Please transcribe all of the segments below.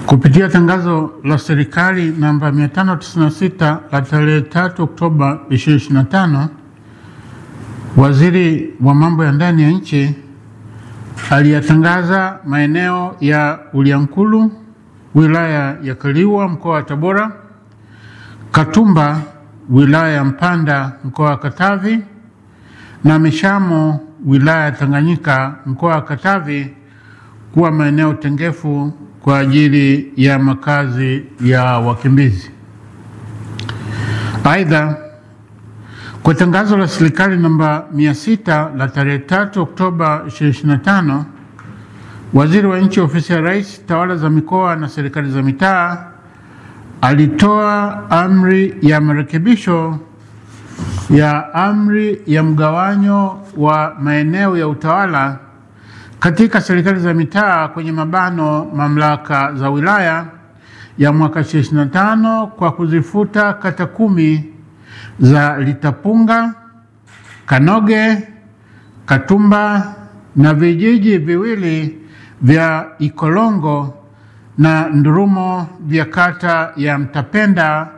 Kupitia tangazo la serikali namba 596 la tarehe 3 Oktoba 2025, Waziri wa Mambo ya Ndani ya Nchi aliyatangaza maeneo ya Uliankuru, wilaya ya Kaliua, mkoa wa Tabora; Katumba, wilaya ya Mpanda, mkoa wa Katavi; na Mishamo, wilaya ya Tanganyika, mkoa wa Katavi, kuwa maeneo tengefu kwa ajili ya makazi ya wakimbizi. Aidha, kwa tangazo la serikali namba 600 la tarehe 3 Oktoba 2025, Waziri wa Nchi, Ofisi ya Rais, Tawala za Mikoa na Serikali za Mitaa, alitoa amri ya marekebisho ya amri ya mgawanyo wa maeneo ya utawala katika serikali za mitaa kwenye mabano mamlaka za wilaya ya mwaka 2025 kwa kuzifuta kata 10 za Litapunga, Kanoge, Katumba na vijiji viwili vya Ikolongo na Ndurumo vya kata ya Mtapenda,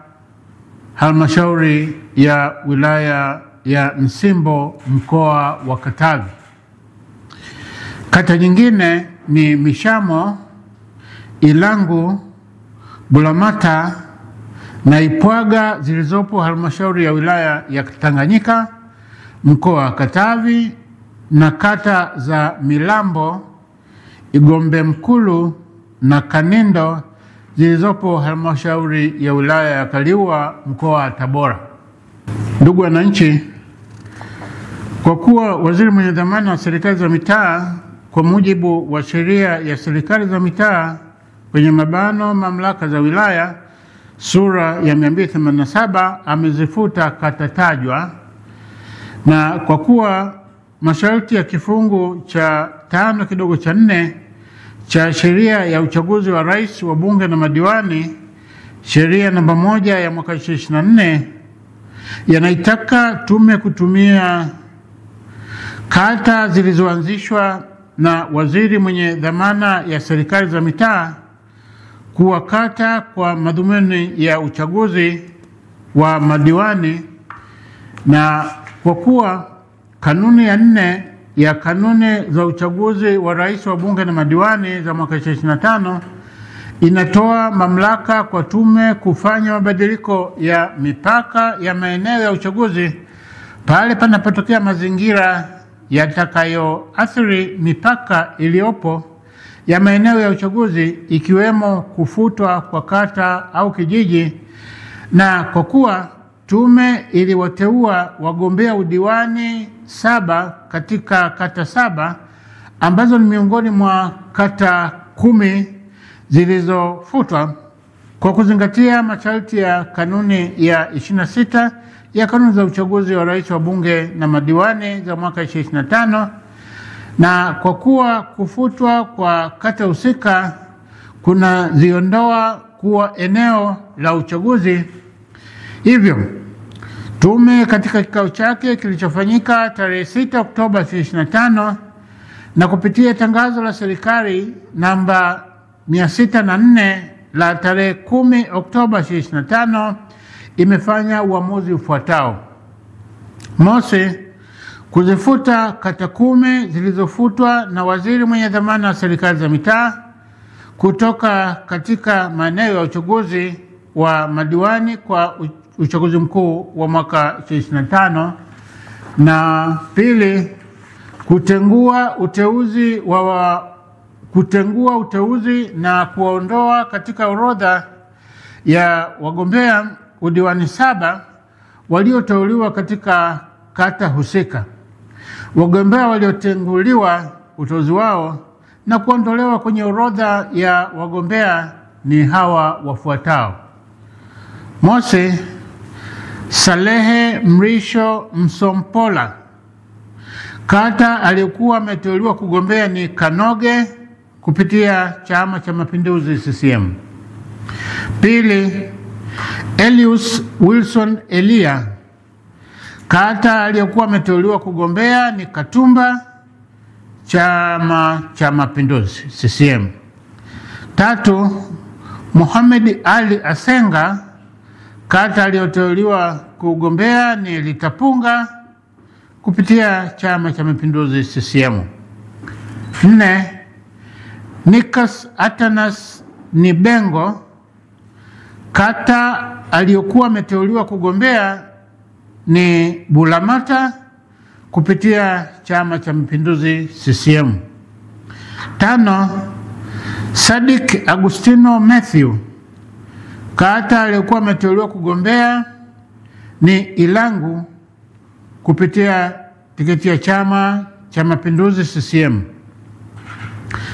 halmashauri ya wilaya ya Nsimbo, mkoa wa Katavi. Kata nyingine ni Mishamo, Ilangu, Bulamata na Ipwaga zilizopo halmashauri ya wilaya ya Tanganyika, mkoa wa Katavi, na kata za Milambo, Igombe Mkulu na Kanindo zilizopo halmashauri ya wilaya ya Kaliua, mkoa wa Tabora. Ndugu wananchi, kwa kuwa waziri mwenye dhamana wa serikali za mitaa kwa mujibu wa sheria ya serikali za mitaa kwenye mabano mamlaka za wilaya sura ya 287 amezifuta kata tajwa, na kwa kuwa masharti ya kifungu cha 5(4) cha sheria ya uchaguzi wa rais, wa bunge na madiwani, sheria namba 1 ya mwaka 2024, yanaitaka tume kutumia kata zilizoanzishwa na waziri mwenye dhamana ya serikali za mitaa kuwa kata kwa madhumuni ya uchaguzi wa madiwani, na kwa kuwa kanuni ya 4 ya kanuni za uchaguzi wa rais, wa bunge na madiwani za mwaka 2025 inatoa mamlaka kwa tume kufanya mabadiliko ya mipaka ya maeneo ya uchaguzi pale panapotokea mazingira yatakayoathiri mipaka iliyopo ya maeneo ya uchaguzi, ikiwemo kufutwa kwa kata au kijiji. Na kwa kuwa tume iliwateua wagombea udiwani 7 katika kata 7 ambazo ni miongoni mwa kata 10 zilizofutwa, kwa kuzingatia masharti ya kanuni ya 26 ya kanuni za uchaguzi wa rais, wa bunge na madiwani za mwaka 2025, na kwa kuwa kufutwa kwa kata husika kuna ziondoa kuwa eneo la uchaguzi, hivyo tume katika kikao chake kilichofanyika tarehe 6 Oktoba 2025 na kupitia tangazo la serikali namba 604 la tarehe 10 Oktoba 2025 imefanya uamuzi ufuatao: mosi, kuzifuta kata 10 zilizofutwa na waziri mwenye dhamana wa serikali za mitaa kutoka katika maeneo ya uchaguzi wa madiwani kwa uchaguzi mkuu wa mwaka 2025, na pili, kutengua uteuzi na kuwaondoa katika orodha ya wagombea udiwani 7 walioteuliwa katika kata husika. Wagombea waliotenguliwa uteuzi wao na kuondolewa kwenye orodha ya wagombea ni hawa wafuatao: mosi, Salehe Mrisho Msompola, kata aliyokuwa ameteuliwa kugombea ni Kanoge kupitia Chama cha Mapinduzi CCM. Pili, Elius Wilson Elia, kata aliyokuwa ameteuliwa kugombea ni Katumba, Chama cha Mapinduzi CCM. Tatu, Mohamed Ali Asenga, kata aliyoteuliwa kugombea ni Litapunga kupitia Chama cha Mapinduzi CCM. 4. Nikas Atanas Nibengo, kata aliyokuwa ameteuliwa kugombea ni Bulamata kupitia Chama cha Mapinduzi CCM. 5. Sadik Agustino Matthew, kata aliyokuwa ameteuliwa kugombea ni Ilangu kupitia tiketi ya Chama cha Mapinduzi CCM.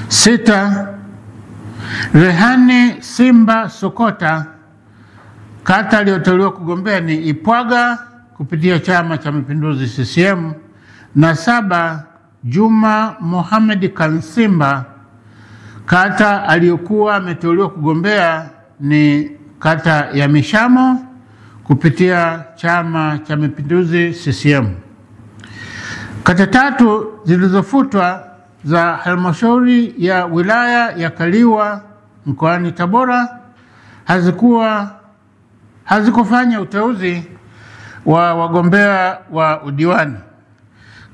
6. Rehani Simba Sokota, kata aliyoteuliwa kugombea ni Ipwaga kupitia Chama cha Mapinduzi CCM. Na 7. Juma Mohamed Kansimba, kata aliyokuwa ameteuliwa kugombea ni kata ya Mishamo kupitia Chama cha Mapinduzi CCM. Kata 3 zilizofutwa za halmashauri ya wilaya ya Kaliua mkoani Tabora hazikufanya uteuzi wa wagombea wa udiwani.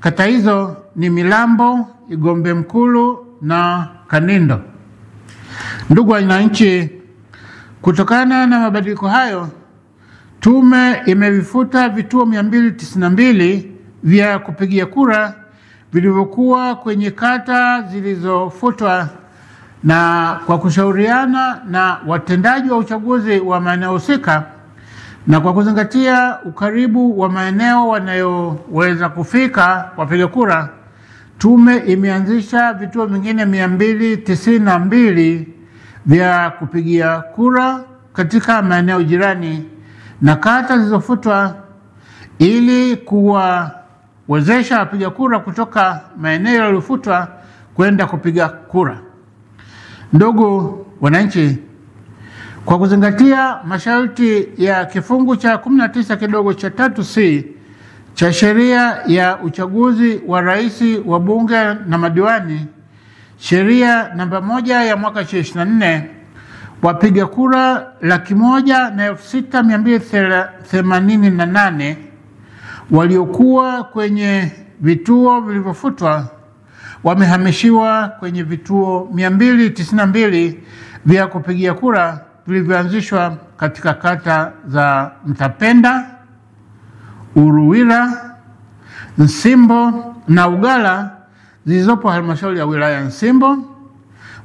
Kata hizo ni Milambo, Igombe Mkulu na Kanindo. Ndugu wananchi, kutokana na mabadiliko hayo, tume imevifuta vituo 292 vya kupigia kura vilivyokuwa kwenye kata zilizofutwa, na kwa kushauriana na watendaji wa uchaguzi wa maeneo husika na kwa kuzingatia ukaribu wa maeneo wanayoweza kufika wapiga kura, tume imeanzisha vituo vingine 292 vya kupigia kura katika maeneo jirani na kata zilizofutwa ili kuwawezesha wapiga kura kutoka maeneo yaliyofutwa kwenda kupiga kura. Ndugu wananchi, kwa kuzingatia masharti ya kifungu cha 19 kidogo cha 3C cha sheria ya uchaguzi wa rais, wa bunge na madiwani, sheria namba 1 ya mwaka 2024, wapiga kura 106,288 waliokuwa kwenye vituo vilivyofutwa wamehamishiwa kwenye vituo 292 vya kupigia kura vilivyoanzishwa katika kata za Mtapenda, Uruwira, Nsimbo na Ugala zilizopo halmashauri ya wilaya Nsimbo,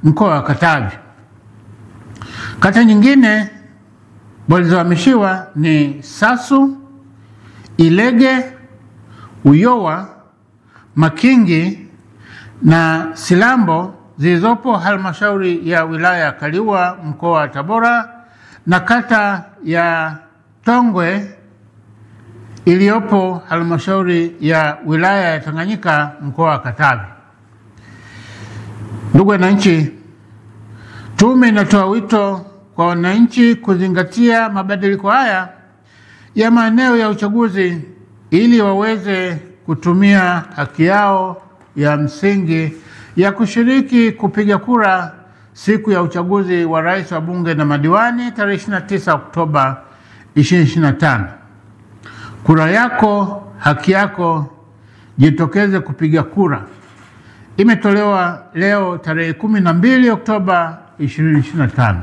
mkoa wa Katavi. Kata nyingine walizohamishiwa ni Sasu, Ilege, Uyowa, Makingi na Silambo zilizopo halmashauri ya wilaya ya Kaliua, mkoa wa Tabora, na kata ya Tongwe iliyopo halmashauri ya wilaya ya Tanganyika, mkoa wa Katavi. Ndugu wananchi, tume inatoa wito kwa wananchi kuzingatia mabadiliko haya ya maeneo ya uchaguzi ili waweze kutumia haki yao ya msingi ya kushiriki kupiga kura siku ya uchaguzi wa rais, wa bunge na madiwani tarehe 29 Oktoba 2025. Kura yako, haki yako, jitokeze kupiga kura. Imetolewa leo tarehe 12 Oktoba 2025.